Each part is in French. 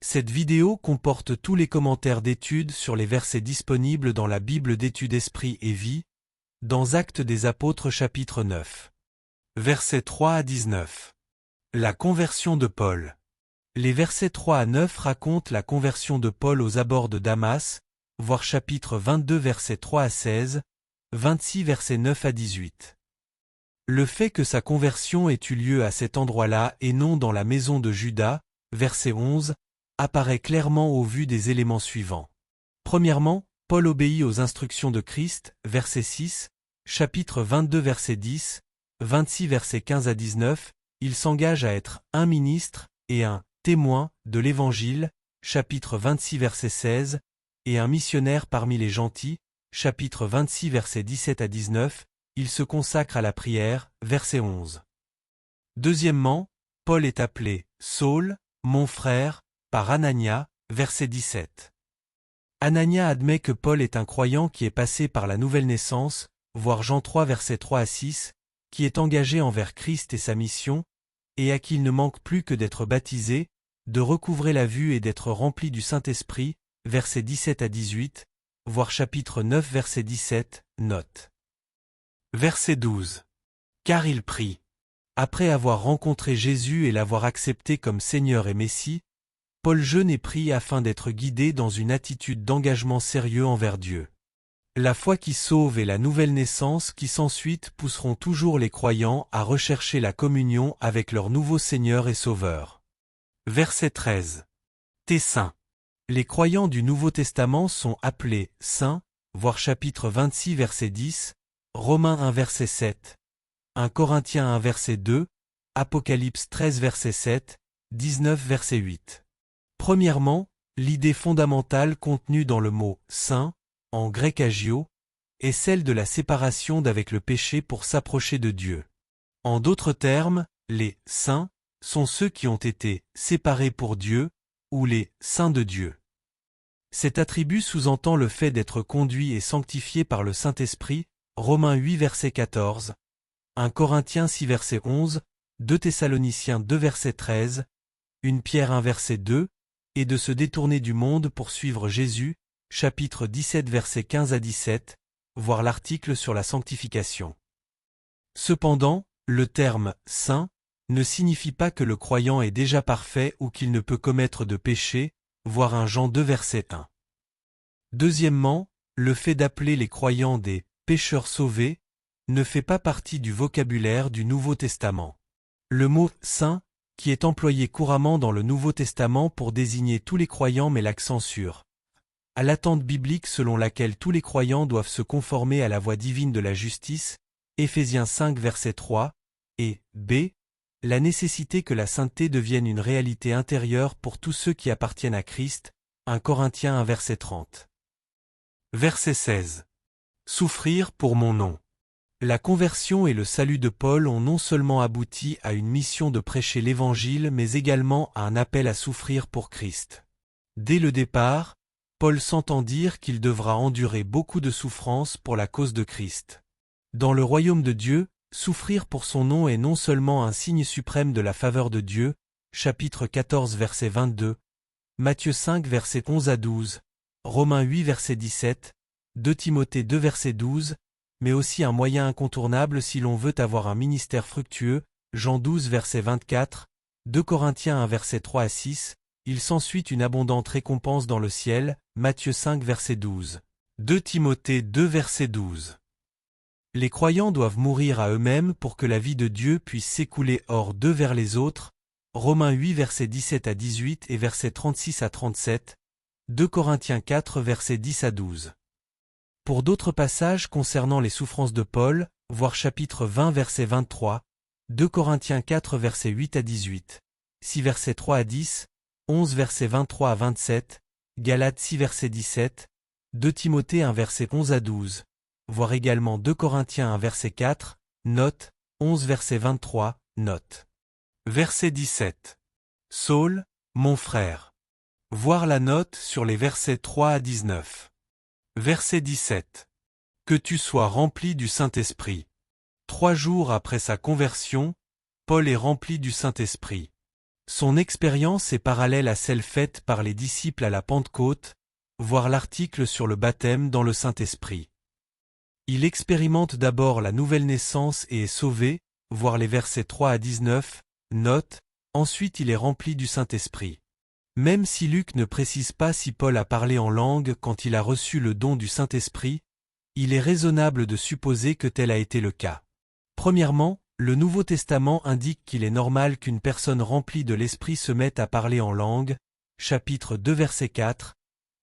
Cette vidéo comporte tous les commentaires d'études sur les versets disponibles dans la Bible d'études Esprit et Vie, dans Actes des Apôtres chapitre 9. Versets 3 à 19. La conversion de Paul. Les versets 3 à 9 racontent la conversion de Paul aux abords de Damas, voir chapitre 22 versets 3 à 16, 26 versets 9 à 18. Le fait que sa conversion ait eu lieu à cet endroit-là et non dans la maison de Judas, verset 11, apparaît clairement au vu des éléments suivants. Premièrement, Paul obéit aux instructions de Christ, verset 6, chapitre 22 verset 10, 26 versets 15 à 19, il s'engage à être un ministre et un témoin de l'Évangile, chapitre 26 verset 16, et un missionnaire parmi les gentils, chapitre 26 versets 17 à 19, il se consacre à la prière, verset 11. Deuxièmement, Paul est appelé « Saul, mon frère », par Anania, verset 17. Anania admet que Paul est un croyant qui est passé par la nouvelle naissance, voir Jean 3 versets 3 à 6, qui est engagé envers Christ et sa mission, et à qui il ne manque plus que d'être baptisé, de recouvrer la vue et d'être rempli du Saint-Esprit, versets 17 à 18, voir chapitre 9 verset 17, note. Verset 12. Car il prie. Après avoir rencontré Jésus et l'avoir accepté comme Seigneur et Messie, Paul jeûne et prie afin d'être guidé dans une attitude d'engagement sérieux envers Dieu. La foi qui sauve et la nouvelle naissance qui s'ensuit pousseront toujours les croyants à rechercher la communion avec leur nouveau Seigneur et Sauveur. Verset 13. T'es saint. Les croyants du Nouveau Testament sont appelés saints, voir chapitre 26 verset 10, Romains 1 verset 7, 1 Corinthiens 1 verset 2, Apocalypse 13 verset 7, 19 verset 8. Premièrement, l'idée fondamentale contenue dans le mot « saint », en grec agio, est celle de la séparation d'avec le péché pour s'approcher de Dieu. En d'autres termes, les « saints » sont ceux qui ont été « séparés pour Dieu » ou les « saints de Dieu ». Cet attribut sous-entend le fait d'être conduit et sanctifié par le Saint-Esprit, Romains 8 verset 14, 1 Corinthiens 6 verset 11, 2 Thessaloniciens 2 verset 13, 1 Pierre 1 verset 2, et de se détourner du monde pour suivre Jésus, chapitre 17 versets 15 à 17, voir l'article sur la sanctification. Cependant, le terme « saint » ne signifie pas que le croyant est déjà parfait ou qu'il ne peut commettre de péché, voir 1 Jean 2 verset 1. Deuxièmement, le fait d'appeler les croyants des « pécheurs sauvés » ne fait pas partie du vocabulaire du Nouveau Testament. Le mot « saint » qui est employé couramment dans le Nouveau Testament pour désigner tous les croyants met l'accent sur à l'attente biblique selon laquelle tous les croyants doivent se conformer à la voie divine de la justice, Éphésiens 5 verset 3, et b. la nécessité que la sainteté devienne une réalité intérieure pour tous ceux qui appartiennent à Christ, 1 Corinthiens 1 verset 30. Verset 16. Souffrir pour mon nom. La conversion et le salut de Paul ont non seulement abouti à une mission de prêcher l'Évangile mais également à un appel à souffrir pour Christ. Dès le départ, Paul s'entend dire qu'il devra endurer beaucoup de souffrances pour la cause de Christ. Dans le royaume de Dieu, souffrir pour son nom est non seulement un signe suprême de la faveur de Dieu, chapitre 14 verset 22, Matthieu 5 verset 11 à 12, Romains 8 verset 17, 2 Timothée 2 verset 12, mais aussi un moyen incontournable si l'on veut avoir un ministère fructueux, Jean 12 verset 24, 2 Corinthiens 1 verset 3 à 6, il s'ensuit une abondante récompense dans le ciel, Matthieu 5 verset 12, 2 Timothée 2 verset 12. Les croyants doivent mourir à eux-mêmes pour que la vie de Dieu puisse s'écouler hors d'eux vers les autres, Romains 8 verset 17 à 18 et verset 36 à 37, 2 Corinthiens 4 verset 10 à 12. Pour d'autres passages concernant les souffrances de Paul, voir chapitre 20 verset 23, 2 Corinthiens 4 verset 8 à 18, 6 verset 3 à 10, 11 verset 23 à 27, Galates 6 verset 17, 2 Timothée 1 verset 11 à 12, voir également 2 Corinthiens 1 verset 4, note, 11 verset 23, note. Verset 17. Saul, mon frère. Voir la note sur les versets 3 à 19. Verset 17. Que tu sois rempli du Saint-Esprit. 3 jours après sa conversion, Paul est rempli du Saint-Esprit. Son expérience est parallèle à celle faite par les disciples à la Pentecôte, voir l'article sur le baptême dans le Saint-Esprit. Il expérimente d'abord la nouvelle naissance et est sauvé, voir les versets 3 à 19, note, ensuite il est rempli du Saint-Esprit. Même si Luc ne précise pas si Paul a parlé en langue quand il a reçu le don du Saint-Esprit, il est raisonnable de supposer que tel a été le cas. Premièrement, le Nouveau Testament indique qu'il est normal qu'une personne remplie de l'Esprit se mette à parler en langue, chapitre 2 verset 4,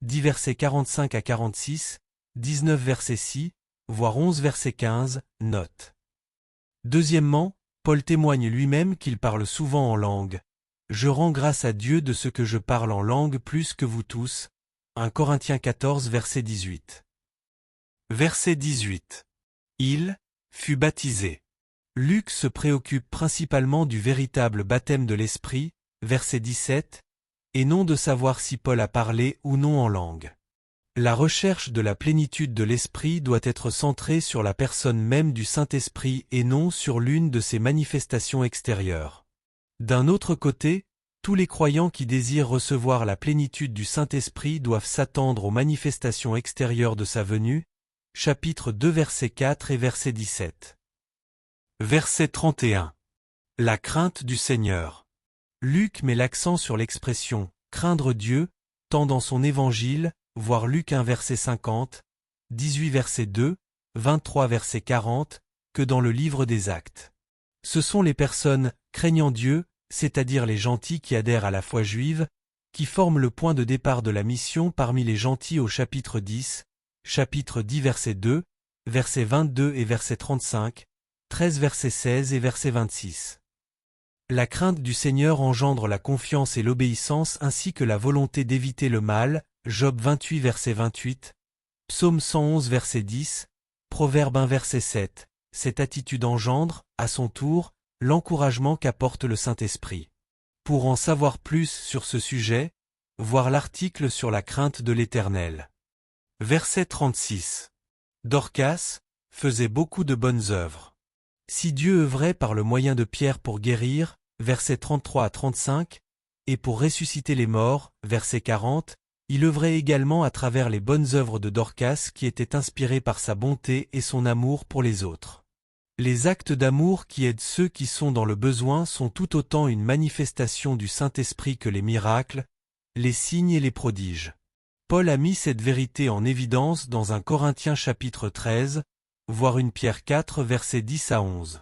10 versets 45 à 46, 19 verset 6, voire 11 verset 15, note. Deuxièmement, Paul témoigne lui-même qu'il parle souvent en langue. Je rends grâce à Dieu de ce que je parle en langue plus que vous tous. 1 Corinthiens 14 verset 18. Verset 18. Il fut baptisé. Luc se préoccupe principalement du véritable baptême de l'Esprit, verset 17, et non de savoir si Paul a parlé ou non en langue. La recherche de la plénitude de l'Esprit doit être centrée sur la personne même du Saint-Esprit et non sur l'une de ses manifestations extérieures. D'un autre côté, tous les croyants qui désirent recevoir la plénitude du Saint-Esprit doivent s'attendre aux manifestations extérieures de sa venue, chapitre 2 verset 4 et verset 17. Verset 31. La crainte du Seigneur. Luc met l'accent sur l'expression « craindre Dieu » tant dans son évangile, voir Luc 1 verset 50, 18 verset 2, 23 verset 40, que dans le livre des Actes. Ce sont les personnes craignant Dieu, c'est-à-dire les gentils qui adhèrent à la foi juive, qui forment le point de départ de la mission parmi les gentils au chapitre 10 verset 2, verset 22 et verset 35, 13 verset 16 et verset 26. La crainte du Seigneur engendre la confiance et l'obéissance ainsi que la volonté d'éviter le mal, Job 28 verset 28, Psaume 111 verset 10, Proverbe 1 verset 7. Cette attitude engendre, à son tour, l'encouragement qu'apporte le Saint-Esprit. Pour en savoir plus sur ce sujet, voir l'article sur la crainte de l'Éternel. Verset 36. Dorcas faisait beaucoup de bonnes œuvres. Si Dieu œuvrait par le moyen de Pierre pour guérir, versets 33 à 35, et pour ressusciter les morts, verset 40, il œuvrait également à travers les bonnes œuvres de Dorcas qui étaient inspirées par sa bonté et son amour pour les autres. Les actes d'amour qui aident ceux qui sont dans le besoin sont tout autant une manifestation du Saint-Esprit que les miracles, les signes et les prodiges. Paul a mis cette vérité en évidence dans 1 Corinthiens chapitre 13, voire 1 Pierre 4 versets 10 à 11.